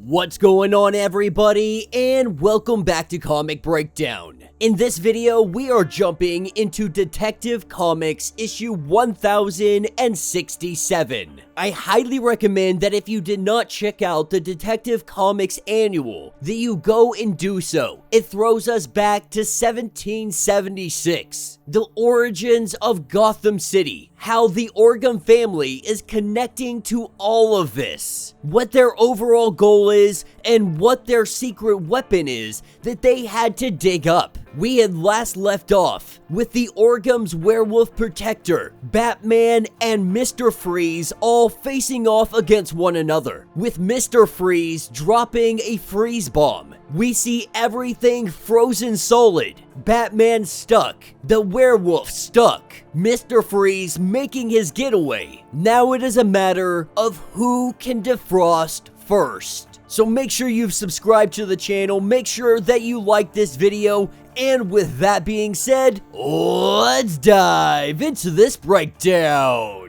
What's going on, everybody, and welcome back to Comic Breakdown. In this video, we are jumping into Detective Comics issue 1067. I highly recommend that if you did not check out the Detective Comics annual, that you go and do so. It throws us back to 1776, the origins of Gotham City, how the Orgham family is connecting to all of this, what their overall goal is, and what their secret weapon is that they had to dig up. We had last left off with the Orghams werewolf protector, Batman, and Mr. Freeze all facing off against one another, with Mr. Freeze dropping a freeze bomb. We see everything frozen solid, Batman stuck, the werewolf stuck, Mr. Freeze making his getaway. Now it is a matter of who can defrost first. So make sure you've subscribed to the channel, make sure that you like this video, and with that being said, let's dive into this breakdown.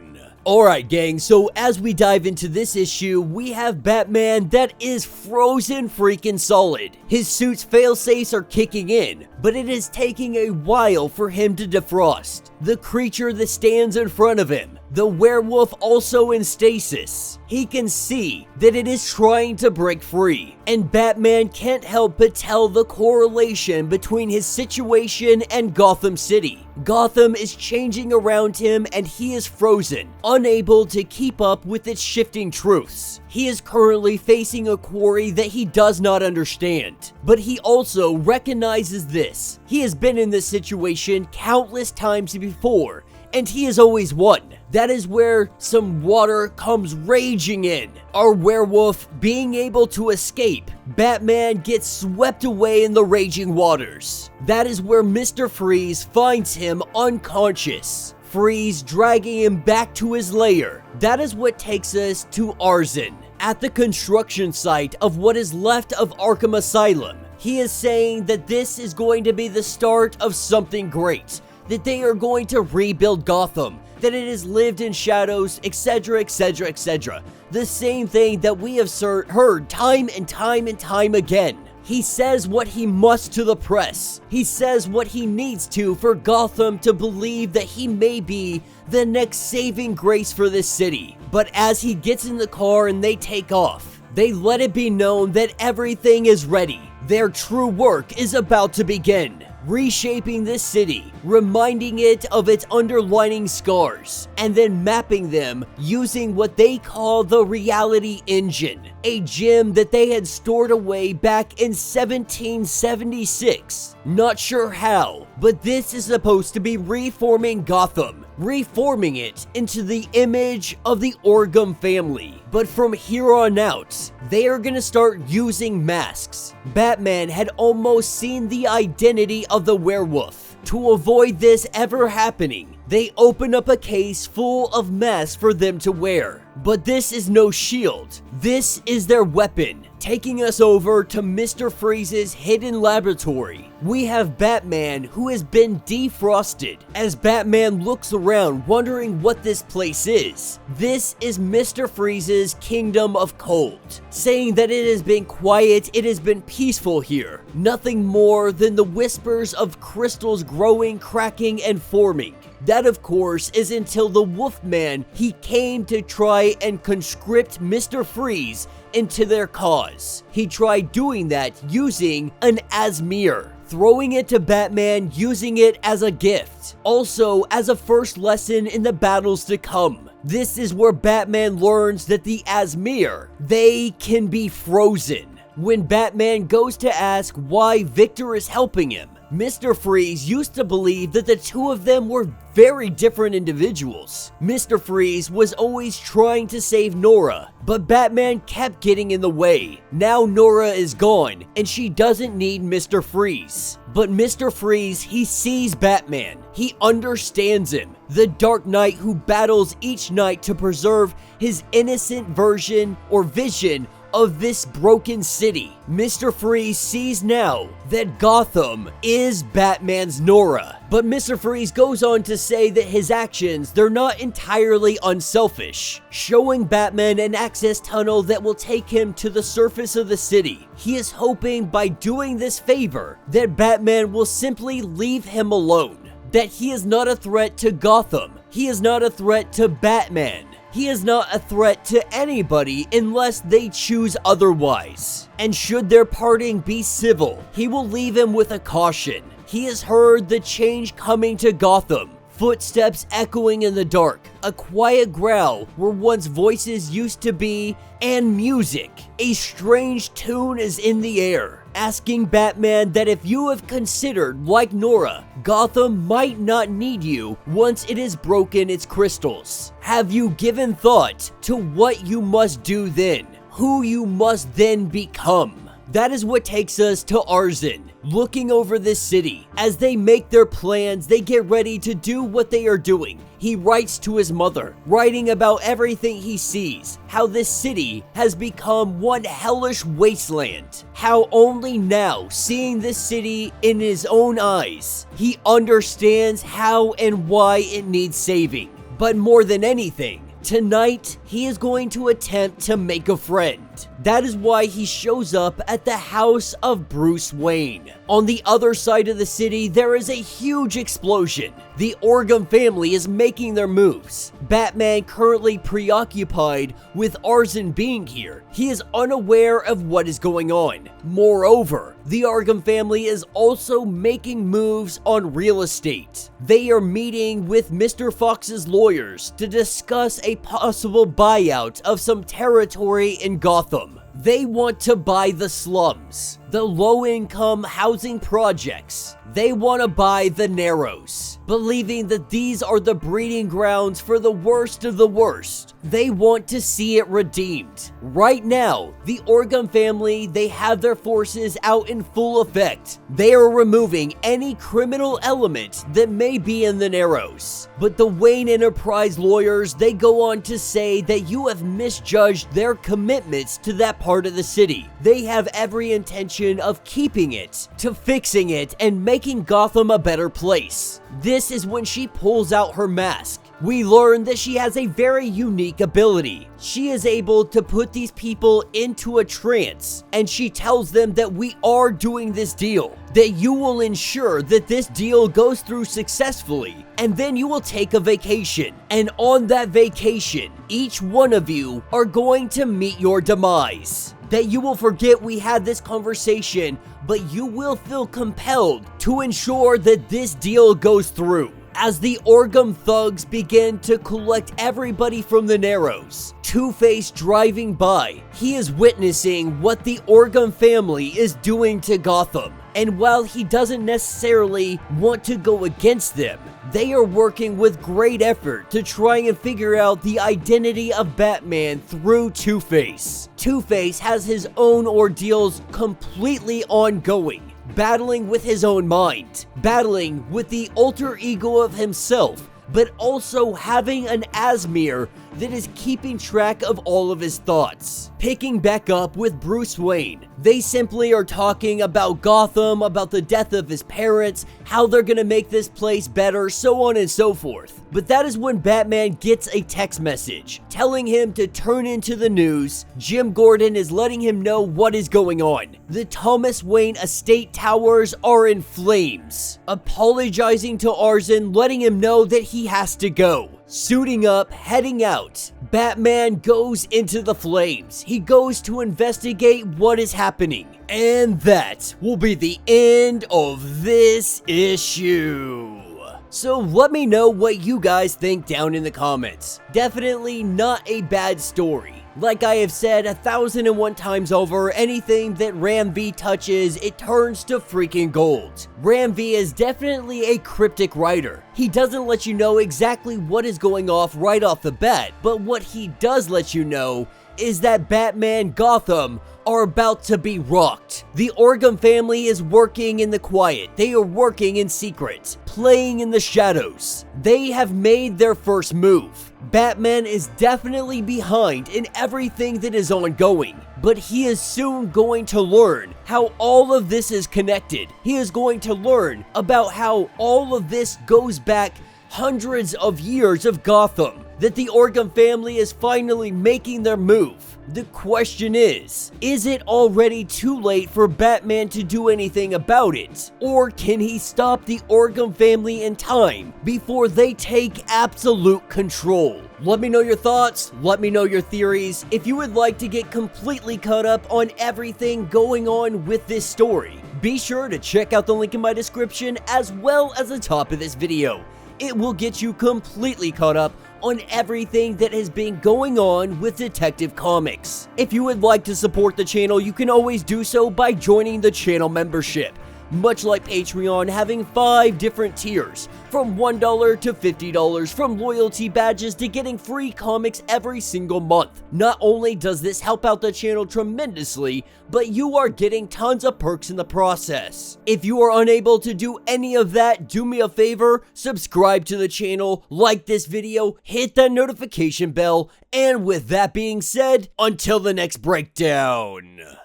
Alright gang, so as we dive into this issue, we have Batman that is frozen freaking solid. His suit's failsafes are kicking in, but it is taking a while for him to defrost. The creature that stands in front of him, the werewolf also in stasis. He can see that it is trying to break free, and Batman can't help but tell the correlation between his situation and Gotham City. Gotham is changing around him and he is frozen, unable to keep up with its shifting truths. He is currently facing a quarry that he does not understand, but he also recognizes this. He has been in this situation countless times before, and he has always won. That is where some water comes raging in. Our werewolf being able to escape, Batman gets swept away in the raging waters. That is where Mr. Freeze finds him unconscious. Freeze dragging him back to his lair. That is what takes us to Azmer, at the construction site of what is left of Arkham Asylum. He is saying that this is going to be the start of something great, that they are going to rebuild Gotham, that it has lived in shadows, etc, etc, etc. The same thing that we have heard time and time again. He says what he must to the press. He says what he needs to for Gotham to believe that he may be the next saving grace for this city. But as he gets in the car and they take off, they let it be known that everything is ready. Their true work is about to begin. Reshaping this city, reminding it of its underlying scars, and then mapping them using what they call the reality engine, a gem that they had stored away back in 1776. Not sure how, but this is supposed to be reforming Gotham, reforming it into the image of the Orgham family. But from here on out, they are gonna start using masks. Batman had almost seen the identity of the werewolf. To avoid this ever happening, they open up a case full of masks for them to wear. But this is no shield. This is their weapon. Taking us over to Mr. Freeze's hidden laboratory, we have Batman who has been defrosted. As Batman looks around wondering what this place is, this is Mr. Freeze's Kingdom of Cold, saying that it has been quiet, it has been peaceful here. Nothing more than the whispers of crystals growing, cracking, and forming. That, of course, is until the Wolfman, he came to try and conscript Mr. Freeze into their cause. He tried doing that using an Azmer, throwing it to Batman, using it as a gift, also as a first lesson in the battles to come. This is where Batman learns that the Azmer, they can be frozen. When Batman goes to ask why Victor is helping him, Mr. Freeze used to believe that the two of them were very different individuals. Mr. Freeze was always trying to save Nora, but Batman kept getting in the way. Now Nora is gone, and she doesn't need Mr. Freeze. But Mr. Freeze, he sees Batman. He understands him. The Dark Knight who battles each night to preserve his innocent version or vision of this broken city. Mr. Freeze sees now that Gotham is Batman's Nora. But Mr. Freeze goes on to say that his actions, they're not entirely unselfish, showing Batman an access tunnel that will take him to the surface of the city. He is hoping by doing this favor that Batman will simply leave him alone, that he is not a threat to Gotham, he is not a threat to Batman. He is not a threat to anybody unless they choose otherwise. And should their parting be civil, he will leave him with a caution. He has heard the change coming to Gotham. Footsteps echoing in the dark, a quiet growl where once voices used to be, and music. A strange tune is in the air, asking Batman that if you have considered, like Nora, Gotham might not need you once it has broken its crystals. Have you given thought to what you must do then? Who you must then become? That is what takes us to Arzen, looking over this city. As they make their plans, they get ready to do what they are doing. He writes to his mother, writing about everything he sees, how this city has become one hellish wasteland, how only now, seeing this city in his own eyes, he understands how and why it needs saving. But more than anything, tonight, he is going to attempt to make a friend. That is why he shows up at the house of Bruce Wayne. On the other side of the city, there is a huge explosion. The Orgham family is making their moves. Batman currently preoccupied with Arzen being here. He is unaware of what is going on. Moreover, the Orgham family is also making moves on real estate. They are meeting with Mr. Fox's lawyers to discuss a possible buyout of some territory in Gotham. They want to buy the slums, the low-income housing projects. They want to buy the Narrows, believing that these are the breeding grounds for the worst of the worst. They want to see it redeemed. Right now, the Orgham family, they have their forces out in full effect. They are removing any criminal element that may be in the Narrows. But the Wayne Enterprise lawyers, they go on to say that you have misjudged their commitments to that part of the city. They have every intention of keeping it, to fixing it, and making Gotham a better place. This is when she pulls out her mask. We learn that she has a very unique ability. She is able to put these people into a trance, and she tells them that we are doing this deal, that you will ensure that this deal goes through successfully, and then you will take a vacation. And on that vacation, each one of you are going to meet your demise. That you will forget we had this conversation, but you will feel compelled to ensure that this deal goes through. As the Orgham thugs begin to collect everybody from the Narrows, Two-Face driving by, he is witnessing what the Orgham family is doing to Gotham. And while he doesn't necessarily want to go against them, they are working with great effort to try and figure out the identity of Batman through Two-Face. Two-Face has his own ordeals completely ongoing, battling with his own mind, battling with the alter ego of himself, but also having an Azmer that is keeping track of all of his thoughts. Picking back up with Bruce Wayne, they simply are talking about Gotham, about the death of his parents, how they're gonna make this place better, so on and so forth. But that is when Batman gets a text message telling him to turn into the news. Jim Gordon is letting him know what is going on. The Thomas Wayne estate towers are in flames. Apologizing to Arzen, letting him know that he has to go. Suiting up, heading out, Batman goes into the flames. He goes to investigate what is happening. And that will be the end of this issue. So let me know what you guys think down in the comments. Definitely not a bad story. Like I have said 1,001 times over, anything that Ram V touches, it turns to freaking gold. Ram V is definitely a cryptic writer. He doesn't let you know exactly what is going off right off the bat, but what he does let you know is that Batman Gotham are about to be rocked. The Orgham family is working in the quiet. They are working in secret, playing in the shadows. They have made their first move. Batman is definitely behind in everything that is ongoing. but he is soon going to learn how all of this is connected. He is going to learn about how all of this goes back hundreds of years of Gotham, that the Orgham family is finally making their move. The question is it already too late for Batman to do anything about it? Or can he stop the Orgham family in time before they take absolute control? Let me know your thoughts, let me know your theories. If you would like to get completely caught up on everything going on with this story, be sure to check out the link in my description as well as the top of this video. It will get you completely caught up on everything that has been going on with Detective Comics. If you would like to support the channel, you can always do so by joining the channel membership. Much like Patreon, having 5 different tiers, from $1 to $50, from loyalty badges to getting free comics every single month. Not only does this help out the channel tremendously, but you are getting tons of perks in the process. If you are unable to do any of that, do me a favor, subscribe to the channel, like this video, hit that notification bell, and with that being said, until the next breakdown.